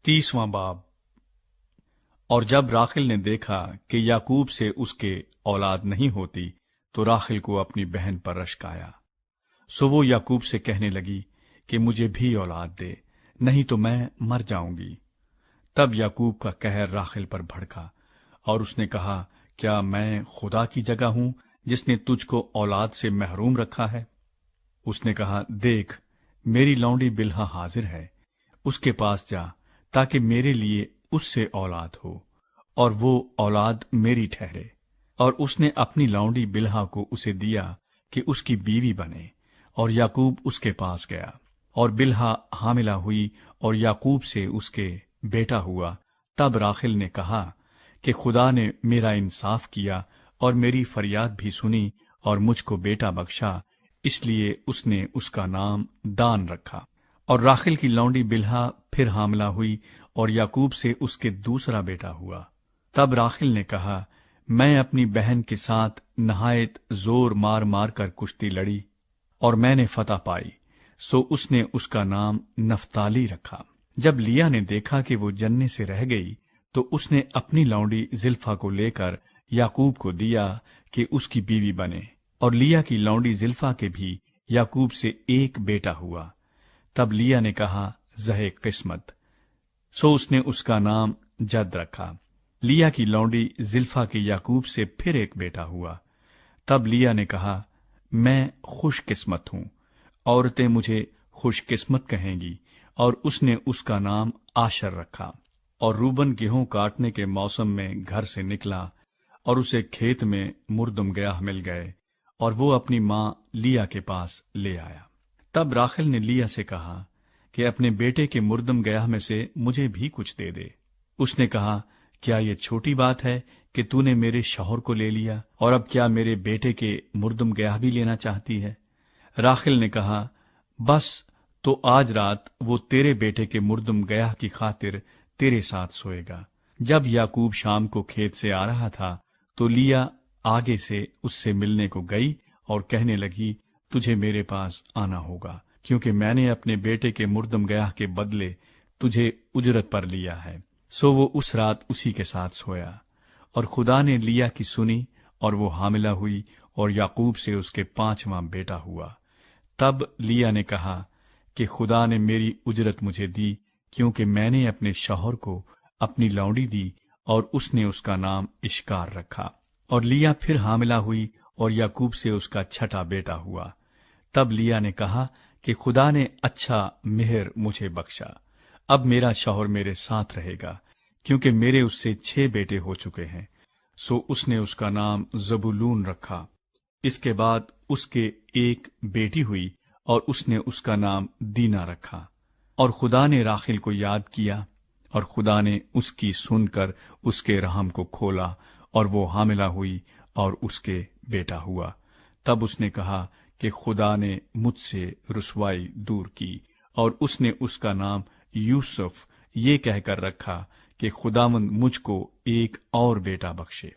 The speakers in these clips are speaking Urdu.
30واں باب۔ اور جب راخل نے دیکھا کہ یعقوب سے اس کے اولاد نہیں ہوتی تو راخل کو اپنی بہن پر رشک آیا، سو وہ یعقوب سے کہنے لگی کہ مجھے بھی اولاد دے، نہیں تو میں مر جاؤں گی۔ تب یعقوب کا قہر راخل پر بھڑکا اور اس نے کہا، کیا میں خدا کی جگہ ہوں جس نے تجھ کو اولاد سے محروم رکھا ہے؟ اس نے کہا، دیکھ میری لونڈی بلہا حاضر ہے، اس کے پاس جا تاکہ میرے لیے اس سے اولاد ہو اور وہ اولاد میری ٹھہرے۔ اور اس نے اپنی لونڈی بلہا کو اسے دیا کہ اس کی بیوی بنے، اور یعقوب اس کے پاس گیا، اور بلہا حاملہ ہوئی اور یعقوب سے اس کے بیٹا ہوا۔ تب راخل نے کہا کہ خدا نے میرا انصاف کیا اور میری فریاد بھی سنی اور مجھ کو بیٹا بخشا، اس لیے اس نے اس کا نام دان رکھا۔ اور راخل کی لونڈی بلہا پھر حاملہ ہوئی اور یعقوب سے اس کے دوسرا بیٹا ہوا۔ تب راخل نے کہا، میں اپنی بہن کے ساتھ نہایت زور مار مار کر کشتی لڑی اور میں نے فتح پائی، سو اس نے اس کا نام نفتالی رکھا۔ جب لیا نے دیکھا کہ وہ جننے سے رہ گئی تو اس نے اپنی لونڈی زلفا کو لے کر یعقوب کو دیا کہ اس کی بیوی بنے، اور لیا کی لونڈی زلفا کے بھی یعقوب سے ایک بیٹا ہوا۔ تب لیا نے کہا، زہ قسمت، سو اس نے اس کا نام جد رکھا۔ لیا کی لونڈی زلفا کے یعقوب سے پھر ایک بیٹا ہوا۔ تب لیا نے کہا، میں خوش قسمت ہوں، عورتیں مجھے خوش قسمت کہیں گی، اور اس نے اس کا نام آشر رکھا۔ اور روبن گیہوں کاٹنے کے موسم میں گھر سے نکلا اور اسے کھیت میں مردم گیاہ مل گئے، اور وہ اپنی ماں لیا کے پاس لے آیا۔ تب راخل نے لیا سے کہا کہ اپنے بیٹے کے مردم گیاہ میں سے مجھے بھی کچھ دے دے۔ اس نے کہا، کیا یہ چھوٹی بات ہے کہ تو نے میرے شوہر کو لے لیا، اور اب کیا میرے بیٹے کے مردم گیاہ بھی لینا چاہتی ہے؟ راخل نے کہا، بس تو آج رات وہ تیرے بیٹے کے مردم گیاہ کی خاطر تیرے ساتھ سوئے گا۔ جب یعقوب شام کو کھیت سے آ رہا تھا تو لیا آگے سے اس سے ملنے کو گئی اور کہنے لگی، تجھے میرے پاس آنا ہوگا، کیونکہ میں نے اپنے بیٹے کے مردم گیاہ کے بدلے تجھے اجرت پر لیا ہے۔ سو وہ اس رات اسی کے ساتھ سویا، اور خدا نے لیا کی سنی اور وہ حاملہ ہوئی اور یعقوب سے اس کے 5واں بیٹا ہوا۔ تب لیا نے کہا کہ خدا نے میری اجرت مجھے دی، کیونکہ میں نے اپنے شوہر کو اپنی لونڈی دی، اور اس نے اس کا نام اشکار رکھا۔ اور لیا پھر حاملہ ہوئی اور یعقوب سے اس کا 6واں بیٹا ہوا۔ تب لیا نے کہا کہ خدا نے اچھا مہر مجھے بخشا، اب میرا شوہر میرے ساتھ رہے گا، کیونکہ میرے اس سے 6 بیٹے ہو چکے ہیں۔ سو اس نے اس کا نام زبولون رکھا۔ اس کے بعد اس کے ایک بیٹی ہوئی اور اس نے اس کا نام دینا رکھا۔ اور خدا نے راخل کو یاد کیا، اور خدا نے اس کی سن کر اس کے رحم کو کھولا، اور وہ حاملہ ہوئی اور اس کے بیٹا ہوا۔ تب اس نے کہا کہ خدا نے مجھ سے رسوائی دور کی، اور اس نے اس کا نام یوسف یہ کہہ کر رکھا کہ خداوند مجھ کو ایک اور بیٹا بخشے۔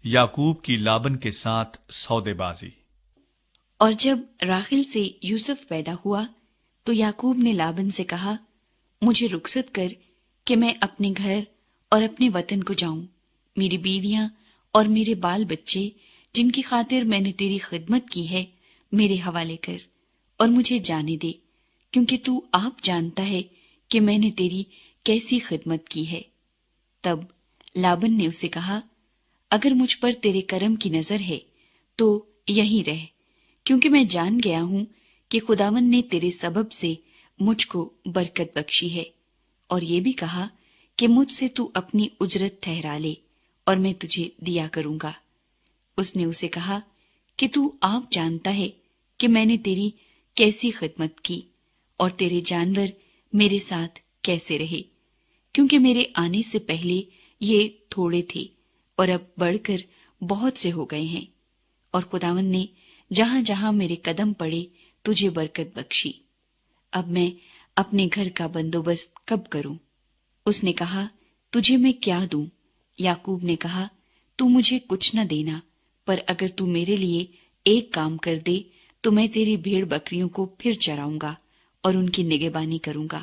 یعقوب کی لابن کے ساتھ سودے بازی۔ اور جب راخل سے یوسف پیدا ہوا تو یعقوب نے لابن سے کہا، مجھے رخصت کر کہ میں اپنے گھر اور اپنے وطن کو جاؤں، میری بیویاں اور میرے بال بچے جن کی خاطر میں نے تیری خدمت کی ہے میرے حوالے کر، اور مجھے جانے دے، کیونکہ تو آپ جانتا ہے کہ میں نے تیری کیسی خدمت کی ہے۔ تب لابن نے اسے کہا، اگر مجھ پر تیرے کرم کی نظر ہے تو یہیں رہ، کیونکہ میں جان گیا ہوں کہ خداوند نے تیرے سبب سے مجھ کو برکت بخشی ہے، اور یہ بھی کہا کہ مجھ سے تو اپنی اجرت ٹھہرا لے اور میں تجھے دیا کروں گا۔ اس نے اسے کہا کہ تو آپ جانتا ہے کہ میں نے تیری کیسی خدمت کی اور تیرے جانور میرے ساتھ کیسے رہے، کیونکہ میرے آنے سے پہلے یہ تھوڑے تھے اور اب بڑھ کر بہت سے ہو گئے ہیں، اور خداوند نے جہاں جہاں میرے قدم پڑے تجھے برکت بخشی۔ اب میں اپنے گھر کا بندوبست کب کروں؟ اس نے کہا، تجھے میں کیا دوں؟ یعقوب نے کہا، تو مجھے کچھ نہ دینا، پر اگر تو میرے لیے ایک کام کر دے تو میں تیری بھیڑ بکریوں کو پھر چراؤں گا اور ان کی نگہبانی کروں گا۔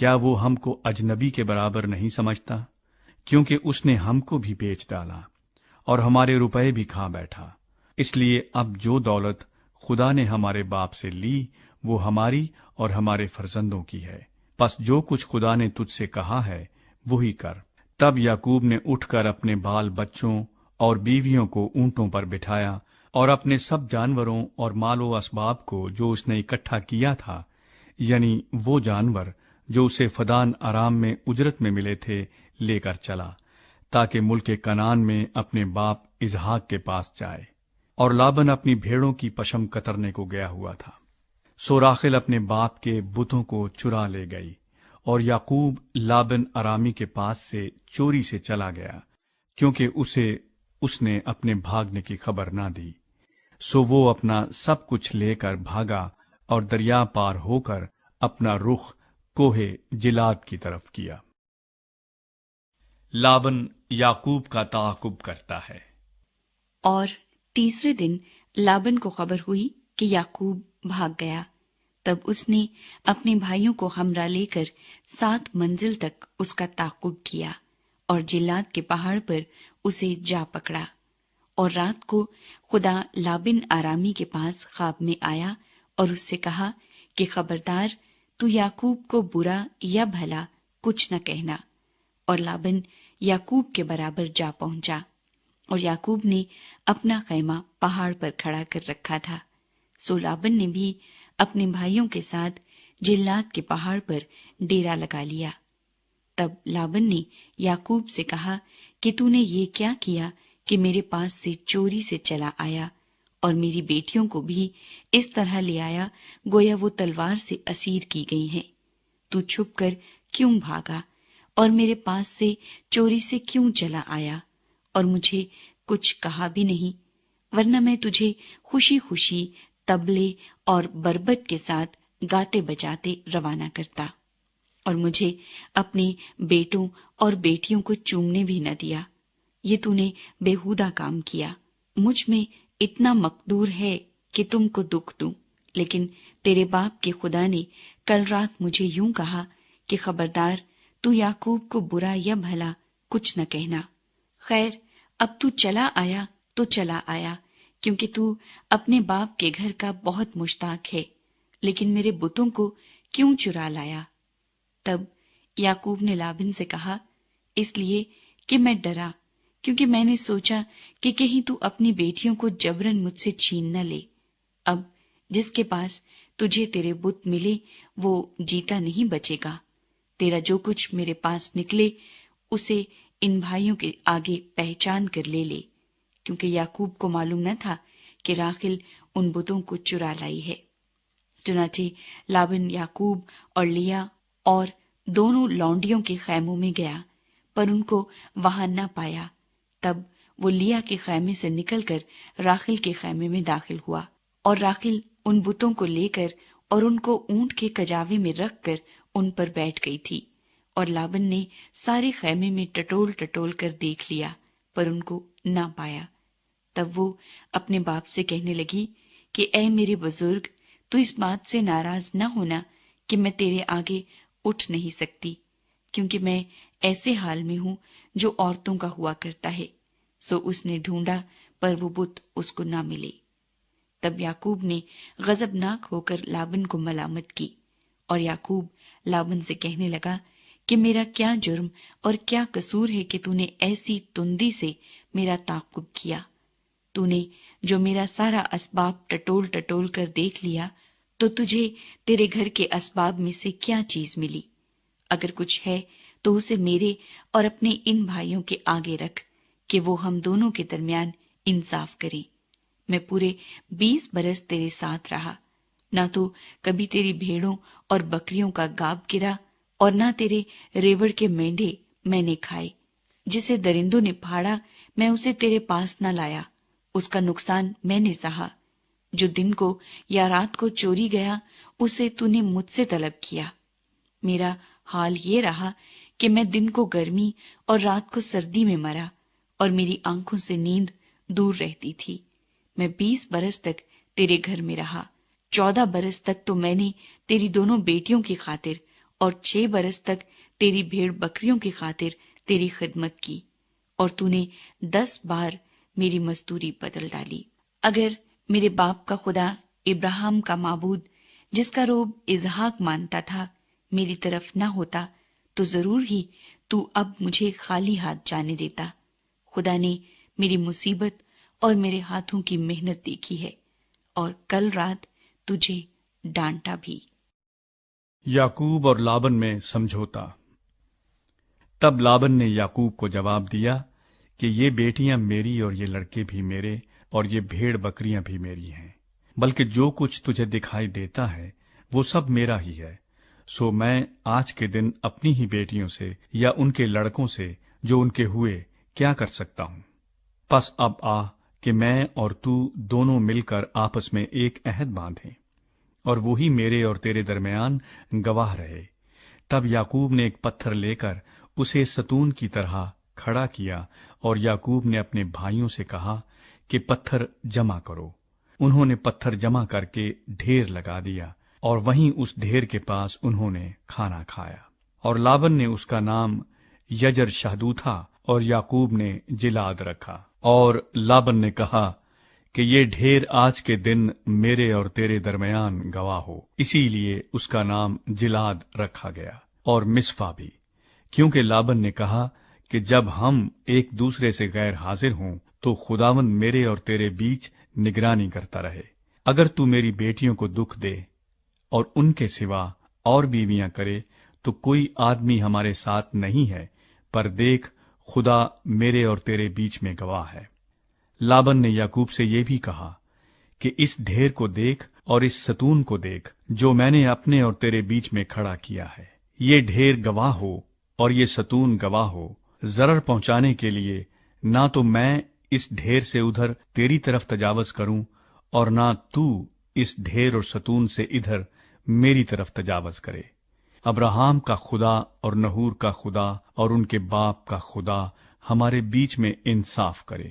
کیا وہ ہم کو اجنبی کے برابر نہیں سمجھتا؟ کیونکہ اس نے ہم کو بھی بیچ ڈالا اور ہمارے روپے بھی کھا بیٹھا۔ اس لیے اب جو دولت خدا نے ہمارے باپ سے لی وہ ہماری اور ہمارے فرزندوں کی ہے، پس جو کچھ خدا نے تجھ سے کہا ہے وہی کر۔ تب یعقوب نے اٹھ کر اپنے بال بچوں اور بیویوں کو اونٹوں پر بٹھایا اور اپنے سب جانوروں اور مال و اسباب کو جو اس نے اکٹھا کیا تھا، یعنی وہ جانور جو اسے فدان ارام میں اجرت میں ملے تھے، لے کر چلا، تاکہ ملک کنعان میں اپنے باپ اسحاق کے پاس جائے۔ اور لابن اپنی بھیڑوں کی پشم کترنے کو گیا ہوا تھا۔ سو راخل اپنے باپ کے بتوں کو چرا لے گئی، اور یعقوب لابن ارامی کے پاس سے چوری سے چلا گیا، کیونکہ اس نے اپنے بھاگنے کی خبر نہ دی۔ سو وہ اپنا سب کچھ لے کر بھاگا اور دریا پار ہو کر اپنا رخ کوہ جلاد کی طرف کیا۔ لابن یعقوب کا تعاقب کرتا ہے۔ اور تیسرے دن لابن کو خبر ہوئی کہ یعقوب بھاگ گیا۔ تب اس نے اپنے بھائیوں کو ہمراہ لے کر 7 منزل تک اس کا تعاقب کیا اور جلاد کے پہاڑ پر اسے جا پکڑا۔ اور رات کو خدا لابن آرامی کے پاس خواب میں آیا اور اس سے کہا کہ خبردار، تو یعقوب کو برا یا بھلا کچھ نہ کہنا۔ اور لابن یعقوب کے برابر جا پہنچا، اور یعقوب نے اپنا خیمہ پہاڑ پر کھڑا کر رکھا تھا۔ سو لابن نے بھی اپنے بھائیوں کے ساتھ جلاد کے پہاڑ پر ڈیرا لگا لیا۔ تب لابن نے یعقوب سے کہا کہ تو نے یہ کیا کیا کہ میرے پاس سے چوری سے چلا آیا اور میری بیٹیوں کو بھی اس طرح لے آیا گویا وہ تلوار سے اسیر کی گئی ہیں۔ تو چھپ کر کیوں بھاگا اور میرے پاس سے چوری سے کیوں چلا آیا اور مجھے کچھ کہا بھی نہیں؟ ورنہ میں تجھے خوشی خوشی طبلے اور بربط کے ساتھ گاتے بجاتے روانہ کرتا، اور مجھے اپنے بیٹوں اور بیٹیوں کو چومنے بھی نہ دیا۔ یہ تو نے بےہودہ کام کیا۔ مجھ میں اتنا مقدور ہے کہ تم کو دکھ دوں، لیکن تیرے باپ کے خدا نے کل رات مجھے یوں کہا کہ خبردار، تو یعقوب کو برا یا بھلا کچھ نہ کہنا۔ خیر، اب تو چلا آیا تو چلا آیا، کیونکہ تو اپنے باپ کے گھر کا بہت مشتاق ہے، لیکن میرے بتوں کو کیوں چرا لایا؟ تب یعقوب نے لابن سے کہا، اس لیے کہ میں ڈرا، کیونکہ میں نے سوچا کہ کہیں تو اپنی بیٹیوں کو جبراً مجھ سے چھین نہ لے۔ اب جس کے پاس تجھے تیرے بت ملے وہ جیتا نہیں بچے گا۔ تیرا جو کچھ میرے پاس نکلے اسے ان بھائیوں کے آگے پہچان کر لے لے، کیونکہ یعقوب کو معلوم نہ تھا کہ راخل ان بتوں کو چرا لائی ہے۔ چنانچہ لابن یعقوب اور لیا اور دونوں لونڈیوں کے خیموں میں گیا، پر ان کو وہاں نہ پایا۔ تب وہ لیا کے خیمے سے نکل کر راخل کے خیمے میں داخل ہوا، اور راخل ان بتوں کو لے کر اور ان کو اونٹ کے کجاوے میں رکھ کر ان پر بیٹھ گئی تھی۔ اور لابن نے سارے خیمے میں ٹٹول ٹٹول کر دیکھ لیا، پر ان کو نہ پایا۔ تب وہ اپنے باپ سے کہنے لگی کہ اے میرے بزرگ، تو اس بات سے ناراض نہ ہونا کہ میں تیرے آگے اٹھ نہیں سکتی، کیونکہ میں ایسے حال میں ہوں جو عورتوں کا ہوا کرتا ہے۔ سو اس نے ڈھونڈا، پر وہ بت اس کو نہ ملے۔ تب یعقوب نے غضبناک ہو کر لابن کو ملامت کی، اور یعقوب لابن سے کہنے لگا کہ میرا کیا جرم اور کیا قصور ہے کہ تو نے ایسی تندی سے میرا تعاقب کیا؟ تو نے جو میرا سارا اسباب ٹٹول ٹٹول کر دیکھ لیا، تو تجھے تیرے گھر کے اسباب میں سے کیا چیز ملی؟ اگر کچھ ہے تو اسے میرے اور اپنے ان بھائیوں کے آگے رکھ کہ وہ ہم دونوں کے درمیان انصاف کریں۔ میں پورے 20 برس تیرے ساتھ رہا، نہ تو کبھی تیری بھیڑوں اور بکریوں کا گاب گرا، اور نہ تیرے ریوڑ کے مینڈھے میں نے کھائے۔ جسے درندوں نے پھاڑا میں اسے تیرے پاس نہ لایا، اس کا نقصان میں نے سہا۔ جو دن کو یا رات کو چوری گیا اسے تو نے مجھ سے طلب کیا۔ میرا حال یہ رہا کہ میں دن کو گرمی اور رات کو سردی میں مرا، اور میری آنکھوں سے نیند دور رہتی تھی۔ میں 20 برس تک تیرے گھر میں رہا، 14 برس تک تو میں نے تیری دونوں بیٹیوں کی خاطر اور 6 برس تک تیری بھیڑ بکریوں کی خاطر تیری خدمت کی، اور تو نے 10 بار میری مزدوری بدل ڈالی۔ اگر میرے باپ کا خدا ابراہیم کا معبود، جس کا روب اسحاق مانتا تھا، میری طرف نہ ہوتا تو ضرور ہی تو اب مجھے خالی ہاتھ جانے دیتا۔ خدا نے میری مصیبت اور میرے ہاتھوں کی محنت دیکھی ہے، اور کل رات تجھے ڈانٹا بھی۔ یعقوب اور لابن میں سمجھوتا۔ تب لابن نے یعقوب کو جواب دیا کہ یہ بیٹیاں میری اور یہ لڑکے بھی میرے اور یہ بھیڑ بکریاں بھی میری ہیں، بلکہ جو کچھ تجھے دکھائی دیتا ہے وہ سب میرا ہی ہے۔ سو میں آج کے دن اپنی ہی بیٹیوں سے یا ان کے لڑکوں سے جو ان کے ہوئے کیا کر سکتا ہوں؟ پس اب آ کہ میں اور تو دونوں مل کر آپس میں ایک عہد باندھیں، اور وہی میرے اور تیرے درمیان گواہ رہے۔ تب یعقوب نے ایک پتھر لے کر اسے ستون کی طرح کھڑا کیا، اور یعقوب نے اپنے بھائیوں سے کہا کہ پتھر جمع کرو۔ انہوں نے پتھر جمع کر کے ڈھیر لگا دیا، اور وہیں اس ڈھیر کے پاس انہوں نے کھانا کھایا۔ اور لابن نے اس کا نام یجر شہدو تھا، اور یعقوب نے جلاد رکھا۔ اور لابن نے کہا کہ یہ ڈھیر آج کے دن میرے اور تیرے درمیان گواہ ہو، اسی لیے اس کا نام جلاد رکھا گیا، اور مصفا بھی، کیونکہ لابن نے کہا کہ جب ہم ایک دوسرے سے غیر حاضر ہوں تو خداوند میرے اور تیرے بیچ نگرانی کرتا رہے۔ اگر تو میری بیٹیوں کو دکھ دے اور ان کے سوا اور بیویاں کرے تو کوئی آدمی ہمارے ساتھ نہیں ہے، پر دیکھ خدا میرے اور تیرے بیچ میں گواہ ہے۔ لابن نے یعقوب سے یہ بھی کہا کہ اس ڈھیر کو دیکھ اور اس ستون کو دیکھ جو میں نے اپنے اور تیرے بیچ میں کھڑا کیا ہے۔ یہ ڈھیر گواہ ہو اور یہ ستون گواہ ہو، ضرر پہنچانے کے لیے نہ تو میں اس ڈھیر سے ادھر تیری طرف تجاوز کروں، اور نہ تو اس ڈھیر اور ستون سے ادھر میری طرف تجاوز کرے۔ ابراہیم کا خدا اور نحور کا خدا اور ان کے باپ کا خدا ہمارے بیچ میں انصاف کرے۔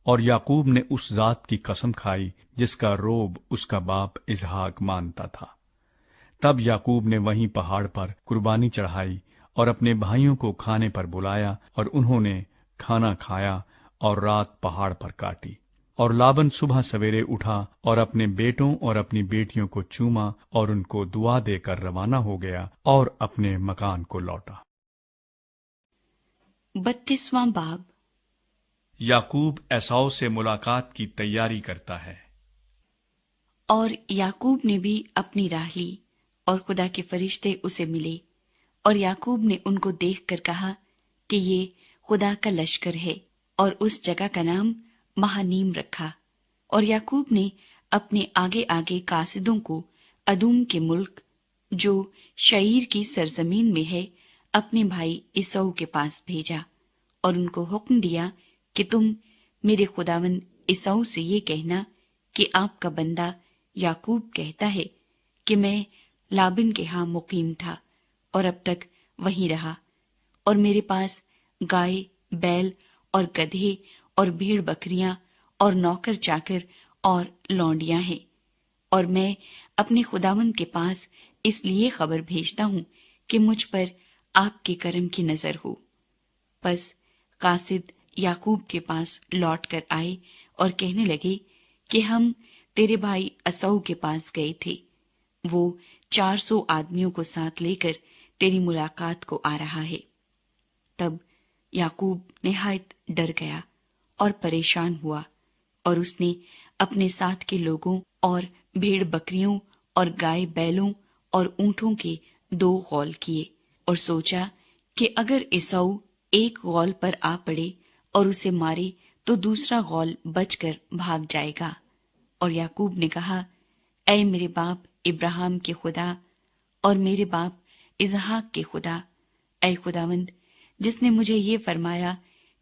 اور یعقوب نے اس ذات کی قسم کھائی جس کا روب اس کا باپ اسحاق مانتا تھا۔ تب یعقوب نے وہیں پہاڑ پر قربانی چڑھائی اور اپنے بھائیوں کو کھانے پر بلایا، اور انہوں نے کھانا کھایا اور رات پہاڑ پر کاٹی۔ اور لابن صبح سویرے اٹھا اور اپنے بیٹوں اور اپنی بیٹیوں کو چوما اور ان کو دعا دے کر روانہ ہو گیا اور اپنے مکان کو لوٹا۔ 32واں باب۔ یعقوب ایساؤ سے ملاقات کی تیاری کرتا ہے۔ اور یعقوب نے بھی اپنی راہ لی، اور خدا کے فرشتے اسے ملے، اور یعقوب نے ان کو دیکھ کر کہا کہ یہ خدا کا لشکر ہے، اور اس جگہ کا نام مہانیم رکھا۔ اور یعقوب نے اپنے آگے آگے قاصدوں کو ادوم کے ملک جو شعیر کی سرزمین میں ہے اپنے بھائی عیسو کے پاس بھیجا، اور ان کو حکم دیا کہ تم میرے خداوند عیسو سے یہ کہنا کہ آپ کا بندہ یعقوب کہتا ہے کہ میں لابن کے ہاں مقیم تھا اور اب تک وہیں رہا، اور میرے پاس گائے، بیل اور گدھے اور بھیڑ بکریاں اور نوکر چاکر اور لونڈیاں ہیں، اور میں اپنے خداوند کے پاس اس لیے خبر بھیجتا ہوں کہ مجھ پر آپ کے کرم کی نظر ہو۔ پس قاصد یعقوب کے پاس لوٹ کر آئے اور کہنے لگے کہ ہم تیرے بھائی عیسو کے پاس گئے تھے، وہ 400 آدمیوں کو ساتھ لے کر تیری ملاقات کو آ رہا ہے۔ تب یعقوب نہایت ڈر گیا اور پریشان ہوا، اور اس نے اپنے ساتھ کے لوگوں اور بھیڑ بکریوں اور گائے بیلوں اور اونٹوں کے 2 غول کیے، اور سوچا کہ اگر عیسو ایک غول پر آ پڑے اور اسے مارے تو دوسرا غول بچ کر بھاگ جائے گا۔ اور یعقوب نے کہا، اے میرے باپ ابراہیم کے خدا اور میرے باپ اسحاق کے خدا، اے خداوند جس نے مجھے یہ فرمایا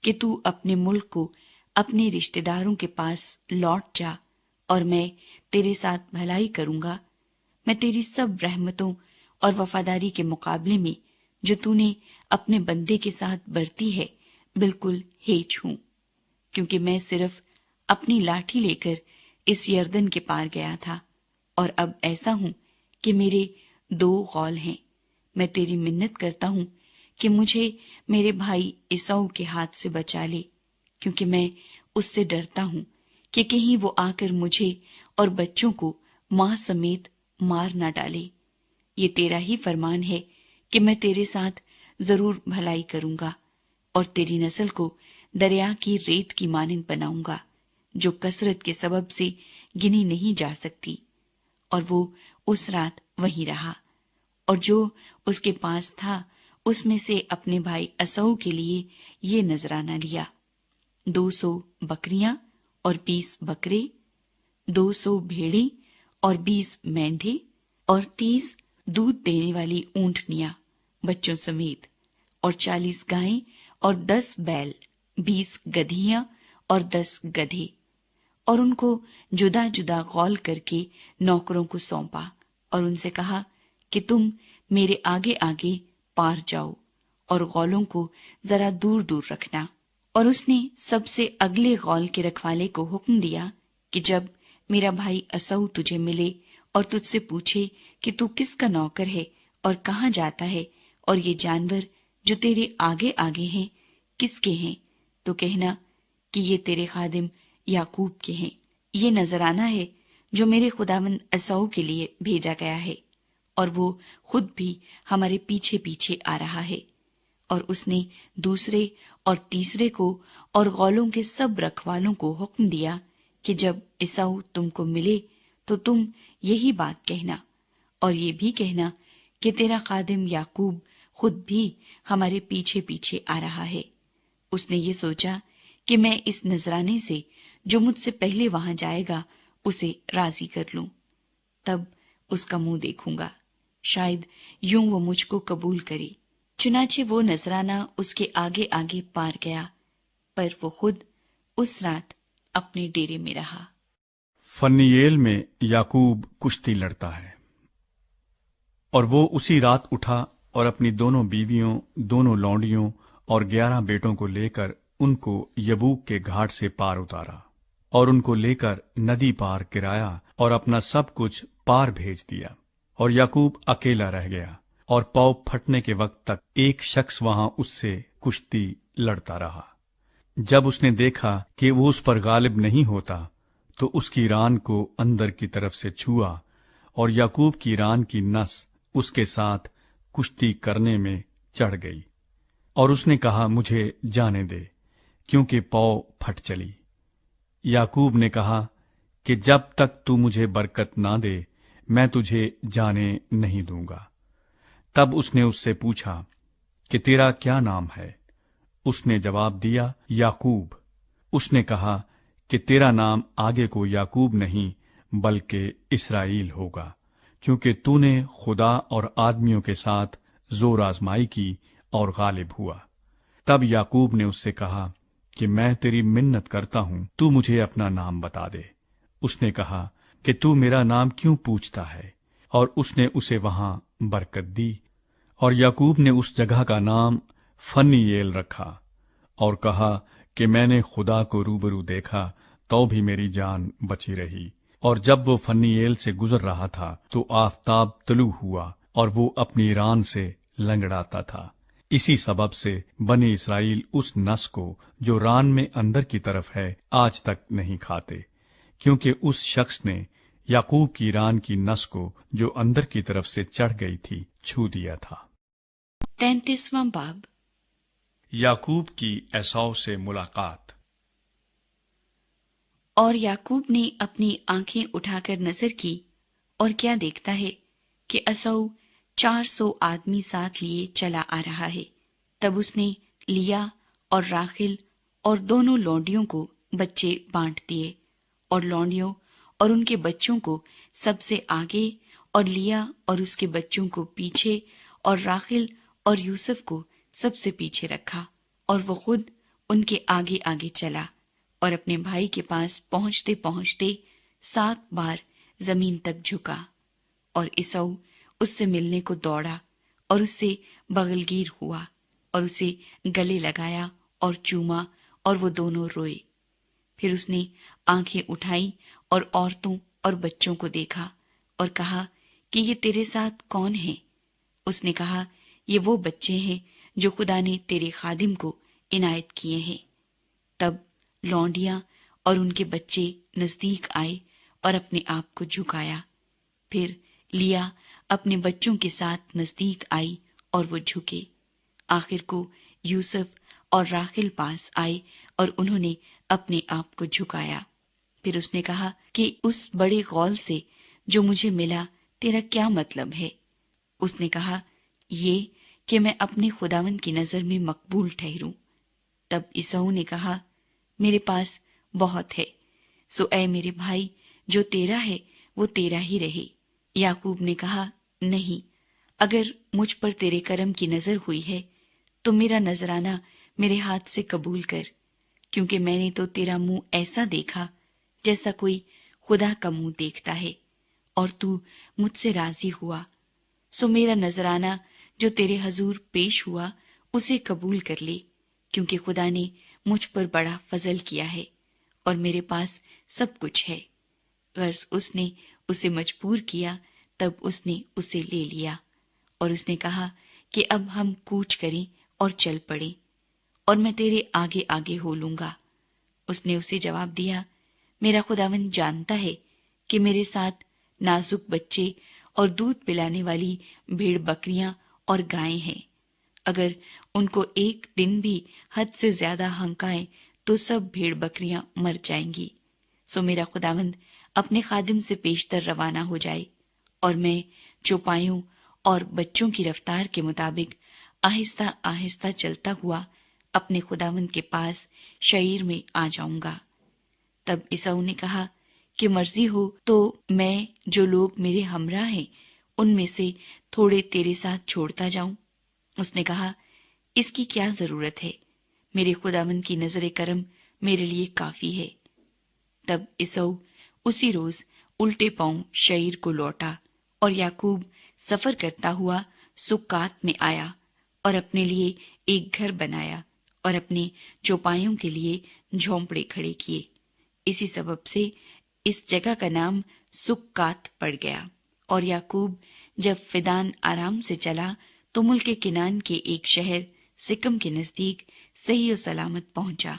کہ تو اپنے ملک کو اپنے رشتہ داروں کے پاس لوٹ جا اور میں تیرے ساتھ بھلائی کروں گا، میں تیری سب رحمتوں اور وفاداری کے مقابلے میں جو تو نے اپنے بندے کے ساتھ برتی ہے بالکل ہیچ ہوں، کیونکہ میں صرف اپنی لاٹھی لے کر اس یردن کے پار گیا تھا، اور اب ایسا ہوں کہ میرے 2 غول ہیں، میں تیری منت کرتا ہوں کہ مجھے میرے بھائی عیسو کے ہاتھ سے بچا لے، کیونکہ میں اس سے ڈرتا ہوں کہ کہیں وہ آ کر مجھے اور بچوں کو ماں سمیت مار نہ ڈالے۔ یہ تیرا ہی فرمان ہے کہ میں تیرے ساتھ ضرور بھلائی کروں گا اور تیری نسل کو دریا کی ریت کی مانند بناؤں گا، جو کثرت کے سبب سے گنی نہیں جا سکتی۔ اور وہ اس رات وہیں رہا، اور جو اس کے پاس تھا اس میں سے اپنے بھائی عیسو کے لیے یہ نذرانہ لیا، 200 بکریاں اور 20 بکرے، 200 بھیڑیں اور 20 مینڈھے اور 30 دودھ دینے والی اونٹنیاں بچوں سمیت، اور 40 گائیں اور 10 بیل، 20 گدھیاں اور 10 گدھے، اور ان کو جدا جدا غول کر کے نوکروں کو سونپا، اور ان سے کہا کہ تم میرے آگے آگے پار جاؤ اور غولوں کو ذرا دور دور رکھنا۔ اور اس نے سب سے اگلے غول کے رکھوالے کو حکم دیا کہ جب میرا بھائی عیسو تجھے ملے اور تجھ سے پوچھے کہ تو کس کا نوکر ہے اور کہاں جاتا ہے، اور یہ جانور جو تیرے آگے آگے ہیں کس کے ہیں، تو کہنا کہ یہ تیرے خادم یعقوب کے ہیں۔ یہ نذرانہ ہے جو میرے خداوند عیسو کے لیے بھیجا گیا ہے، اور وہ خود بھی ہمارے پیچھے پیچھے آ رہا ہے۔ اور اس نے دوسرے اور تیسرے کو اور غولوں کے سب رکھوالوں کو حکم دیا کہ جب عیسو تم کو ملے تو تم یہی بات کہنا، اور یہ بھی کہنا کہ تیرا خادم یعقوب خود بھی ہمارے پیچھے پیچھے آ رہا ہے۔ اس نے یہ سوچا کہ میں اس نذرانے سے جو مجھ سے پہلے وہاں جائے گا اسے راضی کر لوں، تب اس کا منہ دیکھوں گا، شاید یوں وہ مجھ کو قبول کرے۔ چنانچہ وہ نذرانہ اس کے آگے آگے پار گیا، پر وہ خود اس رات اپنے ڈیرے میں رہا۔ فنییل میں یعقوب کشتی لڑتا ہے۔ اور وہ اسی رات اٹھا اور اپنی دونوں بیویوں، دونوں لونڈیوں اور 11 بیٹوں کو لے کر ان کو یبوک کے گھاٹ سے پار اتارا، اور ان کو لے کر ندی پار کرایا اور اپنا سب کچھ پار بھیج دیا، اور یعقوب اکیلا رہ گیا، اور پاؤ پھٹنے کے وقت تک ایک شخص وہاں اس سے کشتی لڑتا رہا۔ جب اس نے دیکھا کہ وہ اس پر غالب نہیں ہوتا تو اس کی ران کو اندر کی طرف سے چھوا، اور یعقوب کی ران کی نس اس کے ساتھ کشتی کرنے میں چڑھ گئی، اور اس نے کہا مجھے جانے دے، کیونکہ پاؤ پھٹ چلی۔ یعقوب نے کہا کہ جب تک تو مجھے برکت نہ دے میں تجھے جانے نہیں دوں گا۔ تب اس نے اس سے پوچھا کہ تیرا کیا نام ہے؟ اس نے جواب دیا یعقوب۔ اس نے کہا کہ تیرا نام آگے کو یعقوب نہیں بلکہ اسرائیل ہوگا، کیونکہ تو نے خدا اور آدمیوں کے ساتھ زور آزمائی کی اور غالب ہوا۔ تب یعقوب نے اس سے کہا کہ میں تیری منت کرتا ہوں، تو مجھے اپنا نام بتا دے۔ اس نے کہا کہ تو میرا نام کیوں پوچھتا ہے؟ اور اس نے اسے وہاں برکت دی، اور یعقوب نے اس جگہ کا نام فنییل رکھا، اور کہا کہ میں نے خدا کو روبرو دیکھا تو بھی میری جان بچی رہی۔ اور جب وہ فنییل سے گزر رہا تھا تو آفتاب طلوع ہوا، اور وہ اپنی ران سے لنگڑاتا تھا۔ اسی سبب سے بنی اسرائیل اس نس کو جو ران میں اندر کی طرف ہے آج تک نہیں کھاتے، کیونکہ اس شخص نے یعقوب کی ران کی نس کو جو اندر کی طرف سے چڑھ گئی تھی چھو دیا تھا۔ 33واں باب۔ یعقوب کی عیسو سے ملاقات۔ اور یعقوب نے اپنی آنکھیں اٹھا کر نظر کی، اور کیا دیکھتا ہے کہ عیسو 400 آدمی ساتھ لیے چلا آ رہا ہے۔ تب اس نے لیا اور راخل اور دونوں لونڈیوں کو بچے بانٹ دیے، اور لونڈیوں اور ان کے بچوں کو سب سے آگے، اور لیا اور اس کے بچوں کو پیچھے، اور راخل اور یوسف کو سب سے پیچھے رکھا، اور وہ خود ان کے آگے آگے چلا، اور اپنے بھائی کے پاس پہنچتے پہنچتے 7 بار زمین تک جھکا۔ اور عیسو اس سے ملنے کو دوڑا اور اس سے بغلگیر ہوا، اور اسے گلے لگایا اور چوما، اور وہ دونوں روئے۔ پھر اس نے آنکھیں اٹھائیں اور عورتوں اور بچوں کو دیکھا، اور کہا کہ یہ تیرے ساتھ کون ہیں؟ اس نے کہا، یہ وہ بچے ہیں جو خدا نے تیرے خادم کو عنایت کیے ہیں۔ تب لونڈیاں اور ان کے بچے نزدیک آئے اور اپنے آپ کو جھکایا۔ پھر لیا اپنے بچوں کے ساتھ نزدیک آئی اور وہ جھکے۔ آخر کو یوسف اور راحیل پاس آئے اور انہوں نے اپنے آپ کو جھکایا۔ پھر اس نے کہا کہ اس بڑے غول سے جو مجھے ملا تیرا کیا مطلب ہے؟ اس نے کہا، یہ کہ میں اپنے خداوند کی نظر میں مقبول ٹھہروں۔ تب عیسو نے کہا، میرے پاس بہت ہے، سو اے میرے بھائی، جو تیرا ہے وہ تیرا ہی رہے۔ یعقوب نے کہا، نہیں، اگر مجھ پر تیرے کرم کی نظر ہوئی ہے تو میرا نذرانہ میرے ہاتھ سے قبول کر، کیونکہ میں نے تو تیرا منہ ایسا دیکھا جیسا کوئی خدا کا منہ دیکھتا ہے، اور تو مجھ سے راضی ہوا، سو میرا نذرانہ جو تیرے حضور پیش ہوا اسے قبول کر لے، کیونکہ خدا نے مجھ پر بڑا فضل کیا ہے اور میرے پاس سب کچھ ہے۔ غرض اس نے اسے مجبور کیا، تب اس نے اسے لے لیا، اور اس نے کہا کہ اب ہم کوچ کریں اور چل پڑیں، اور میں تیرے آگے آگے ہو لوں گا۔ اس نے اسے جواب دیا، میرا خداوند جانتا ہے کہ میرے ساتھ نازک بچے اور دودھ پلانے والی بھیڑ بکریاں اور گائیں ہیں۔ اگر ان کو ایک دن بھی حد سے زیادہ ہنکائیں تو سب بھیڑ بکریاں مر جائیں گی۔ سو میرا خداوند اپنے خادم سے پیشتر روانہ ہو جائے، اور میں چوپایوں اور بچوں کی رفتار کے مطابق آہستہ آہستہ چلتا ہوا اپنے خداوند کے پاس شعیر میں آ جاؤں گا۔ تب عیسو نے کہا کہ مرضی ہو تو میں جو لوگ میرے ہمراہ ہیں ان میں سے تھوڑے تیرے ساتھ چھوڑتا جاؤں۔ اس نے کہا، اس کی کیا ضرورت ہے؟ میرے خداوند کی نظر کرم میرے لیے کافی ہے۔ تب عیسو اسی روز الٹے پاؤں شعیر کو لوٹا، اور یعقوب سفر کرتا ہوا سکات میں آیا اور اپنے لیے ایک گھر بنایا اور اپنے چوپایوں کے لیے جھونپڑے کھڑے کیے۔ اسی سبب سے اس جگہ کا نام سکات پڑ گیا۔ اور یعقوب جب فدان آرام سے چلا تو ملک کنعان کے ایک شہر سکم کے نزدیک صحیح و سلامت پہنچا،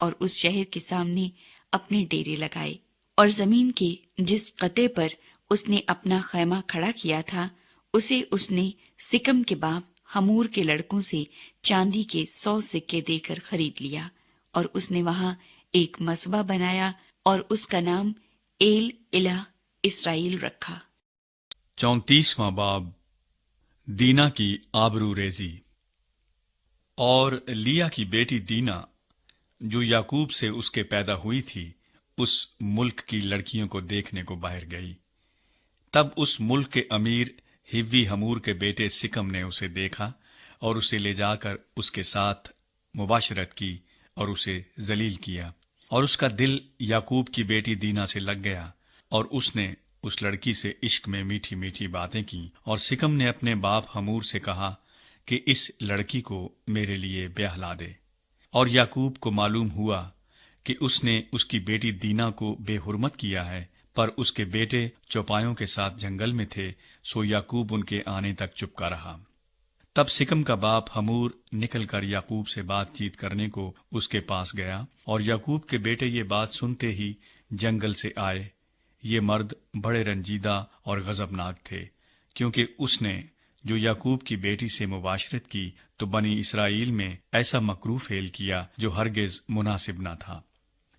اور اس شہر کے سامنے اپنے ڈیرے لگائے، اور زمین کے جس قطعے پر اس نے اپنا خیمہ کھڑا کیا تھا اسے اس نے سکم کے باپ ہمور کے لڑکوں سے چاندی کے 100 سکے دے کر خرید لیا، اور اس نے وہاں ایک مذبح بنایا اور اس کا نام ایل الہ اسرائیل رکھا۔ 34واں باب، دینا کی آبرو ریزی۔ اور لیا کی بیٹی دینا جو یعقوب سے اس کے پیدا ہوئی تھی، اس ملک کی لڑکیوں کو دیکھنے کو باہر گئی۔ تب اس ملک کے امیر ہیوی ہمور کے بیٹے سکم نے اسے دیکھا اور اسے لے جا کر اس کے ساتھ مباشرت کی اور اسے ذلیل کیا، اور اس کا دل یعقوب کی بیٹی دینا سے لگ گیا، اور اس نے اس لڑکی سے عشق میں میٹھی میٹھی باتیں کی۔ اور سکم نے اپنے باپ ہمور سے کہا کہ اس لڑکی کو میرے لیے بیاہ لا دے۔ اور یعقوب کو معلوم ہوا کہ اس نے اس کی بیٹی دینا کو بے حرمت کیا ہے، پر اس کے بیٹے چوپایوں کے ساتھ جنگل میں تھے، سو یعقوب ان کے آنے تک چپکا رہا۔ تب سکم کا باپ ہمور نکل کر یعقوب سے بات چیت کرنے کو اس کے پاس گیا، اور یعقوب کے بیٹے یہ بات سنتے ہی جنگل سے آئے۔ یہ مرد بڑے رنجیدہ اور غضبناک تھے، کیونکہ اس نے جو یعقوب کی بیٹی سے مباشرت کی تو بنی اسرائیل میں ایسا مکروہ فعل کیا جو ہرگز مناسب نہ تھا۔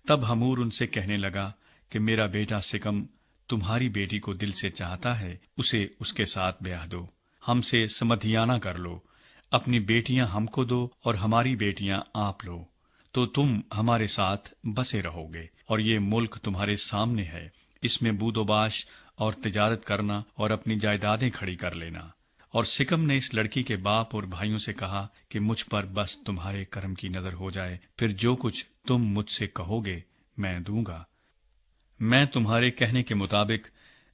تب ہمور ان سے کہنے لگا کہ میرا بیٹا سکم تمہاری بیٹی کو دل سے چاہتا ہے، اسے اس کے ساتھ بیاہ دو، ہم سے سمدھیانہ کر لو، اپنی بیٹیاں ہم کو دو اور ہماری بیٹیاں آپ لو، تو تم ہمارے ساتھ بسے رہو گے، اور یہ ملک تمہارے سامنے ہے، اس میں بود و باش اور تجارت کرنا اور اپنی جائیدادیں کھڑی کر لینا۔ اور سکم نے اس لڑکی کے باپ اور بھائیوں سے کہا کہ مجھ پر بس تمہارے کرم کی نظر ہو جائے، پھر جو کچھ تم مجھ سے کہو گے میں دوں گا۔ میں تمہارے کہنے کے مطابق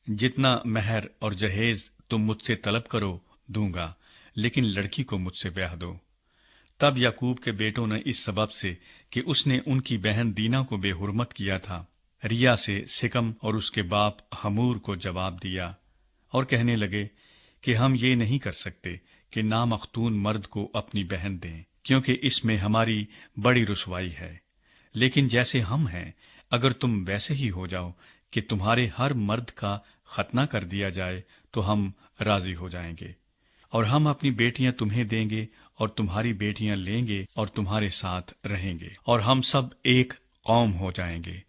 جتنا مہر اور جہیز تم مجھ سے طلب کرو دوں گا، لیکن لڑکی کو مجھ سے بیاہ دو۔ تب یعقوب کے بیٹوں نے اس سبب سے کہ اس نے ان کی بہن دینا کو بے حرمت کیا تھا، ریا سے سکم اور اس کے باپ ہمور کو جواب دیا، اور کہنے لگے کہ ہم یہ نہیں کر سکتے کہ نامختون مرد کو اپنی بہن دیں، کیونکہ اس میں ہماری بڑی رسوائی ہے۔ لیکن جیسے ہم ہیں، اگر تم ویسے ہی ہو جاؤ کہ تمہارے ہر مرد کا ختنہ کر دیا جائے تو ہم راضی ہو جائیں گے، اور ہم اپنی بیٹیاں تمہیں دیں گے اور تمہاری بیٹیاں لیں گے اور تمہارے ساتھ رہیں گے، اور ہم سب ایک قوم ہو جائیں گے۔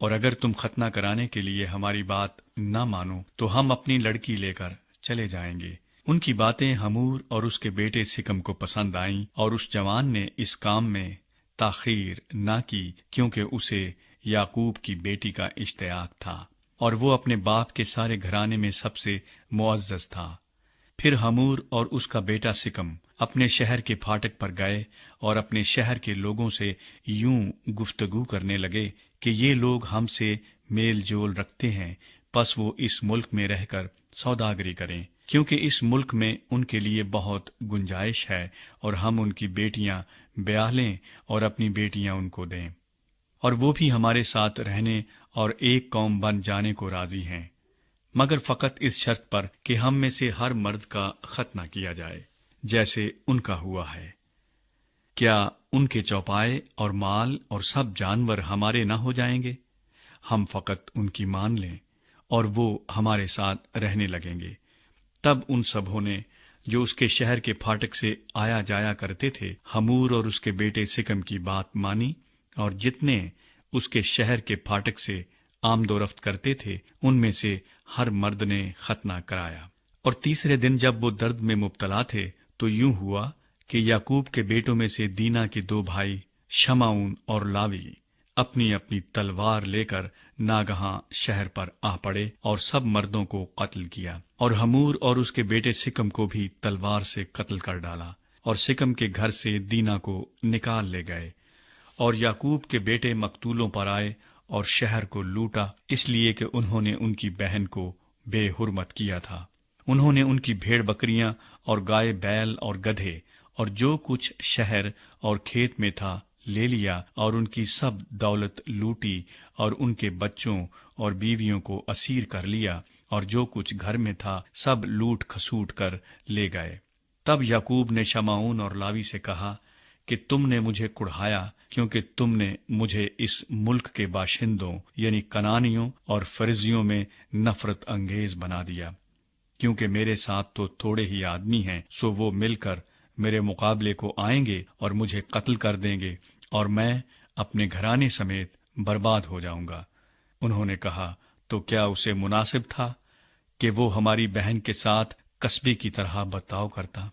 اور اگر تم ختنہ کرانے کے لیے ہماری بات نہ مانو تو ہم اپنی لڑکی لے کر چلے جائیں گے۔ ان کی باتیں حمور اور اس کے بیٹے سکم کو پسند آئیں، اور اس جوان نے اس کام میں تاخیر نہ کی، کیونکہ اسے یعقوب کی بیٹی کا اشتیاق تھا، اور وہ اپنے باپ کے سارے گھرانے میں سب سے معزز تھا۔ پھر حمور اور اس کا بیٹا سکم اپنے شہر کے پھاٹک پر گئے اور اپنے شہر کے لوگوں سے یوں گفتگو کرنے لگے کہ یہ لوگ ہم سے میل جول رکھتے ہیں، پس وہ اس ملک میں رہ کر سوداگری کریں، کیونکہ اس ملک میں ان کے لیے بہت گنجائش ہے، اور ہم ان کی بیٹیاں بیاہ لیں اور اپنی بیٹیاں ان کو دیں، اور وہ بھی ہمارے ساتھ رہنے اور ایک قوم بن جانے کو راضی ہیں، مگر فقط اس شرط پر کہ ہم میں سے ہر مرد کا ختنہ کیا جائے جیسے ان کا ہوا ہے۔ کیا ان کے چوپائے اور مال اور سب جانور ہمارے نہ ہو جائیں گے؟ ہم فقط ان کی مان لیں اور وہ ہمارے ساتھ رہنے لگیں گے۔ تب ان سبھوں نے جو اس کے شہر کے پھاٹک سے آیا جایا کرتے تھے حمور اور اس کے بیٹے سکم کی بات مانی، اور جتنے اس کے شہر کے پھاٹک سے آمد و رفت کرتے تھے ان میں سے ہر مرد نے ختنہ کرایا۔ اور تیسرے دن جب وہ درد میں مبتلا تھے تو یوں ہوا کہ یعقوب کے بیٹوں میں سے دینا کے دو بھائی شمعون اور لاوی اپنی اپنی تلوار لے کر ناگہاں شہر پر آ پڑے اور سب مردوں کو قتل کیا، اور حمور اور اس کے بیٹے سکم کو بھی تلوار سے قتل کر ڈالا، اور سکم کے گھر سے دینا کو نکال لے گئے۔ اور یعقوب کے بیٹے مقتولوں پر آئے اور شہر کو لوٹا، اس لیے کہ انہوں نے ان کی بہن کو بے حرمت کیا تھا۔ انہوں نے ان کی بھیڑ بکریاں اور گائے بیل اور گدھے اور جو کچھ شہر اور کھیت میں تھا لے لیا، اور ان کی سب دولت لوٹی، اور ان کے بچوں اور بیویوں کو اسیر کر لیا، اور جو کچھ گھر میں تھا سب لوٹ کھسوٹ کر لے گئے۔ تب یعقوب نے شمعون اور لاوی سے کہا کہ تم نے مجھے کڑھایا، کیونکہ تم نے مجھے اس ملک کے باشندوں یعنی کنانیوں اور فرزیوں میں نفرت انگیز بنا دیا، کیونکہ میرے ساتھ تو تھوڑے ہی آدمی ہیں، سو وہ مل کر میرے مقابلے کو آئیں گے اور مجھے قتل کر دیں گے، اور میں اپنے گھرانے سمیت برباد ہو جاؤں گا۔ انہوں نے کہا، تو کیا اسے مناسب تھا کہ وہ ہماری بہن کے ساتھ قصبے کی طرح برتاؤ کرتا؟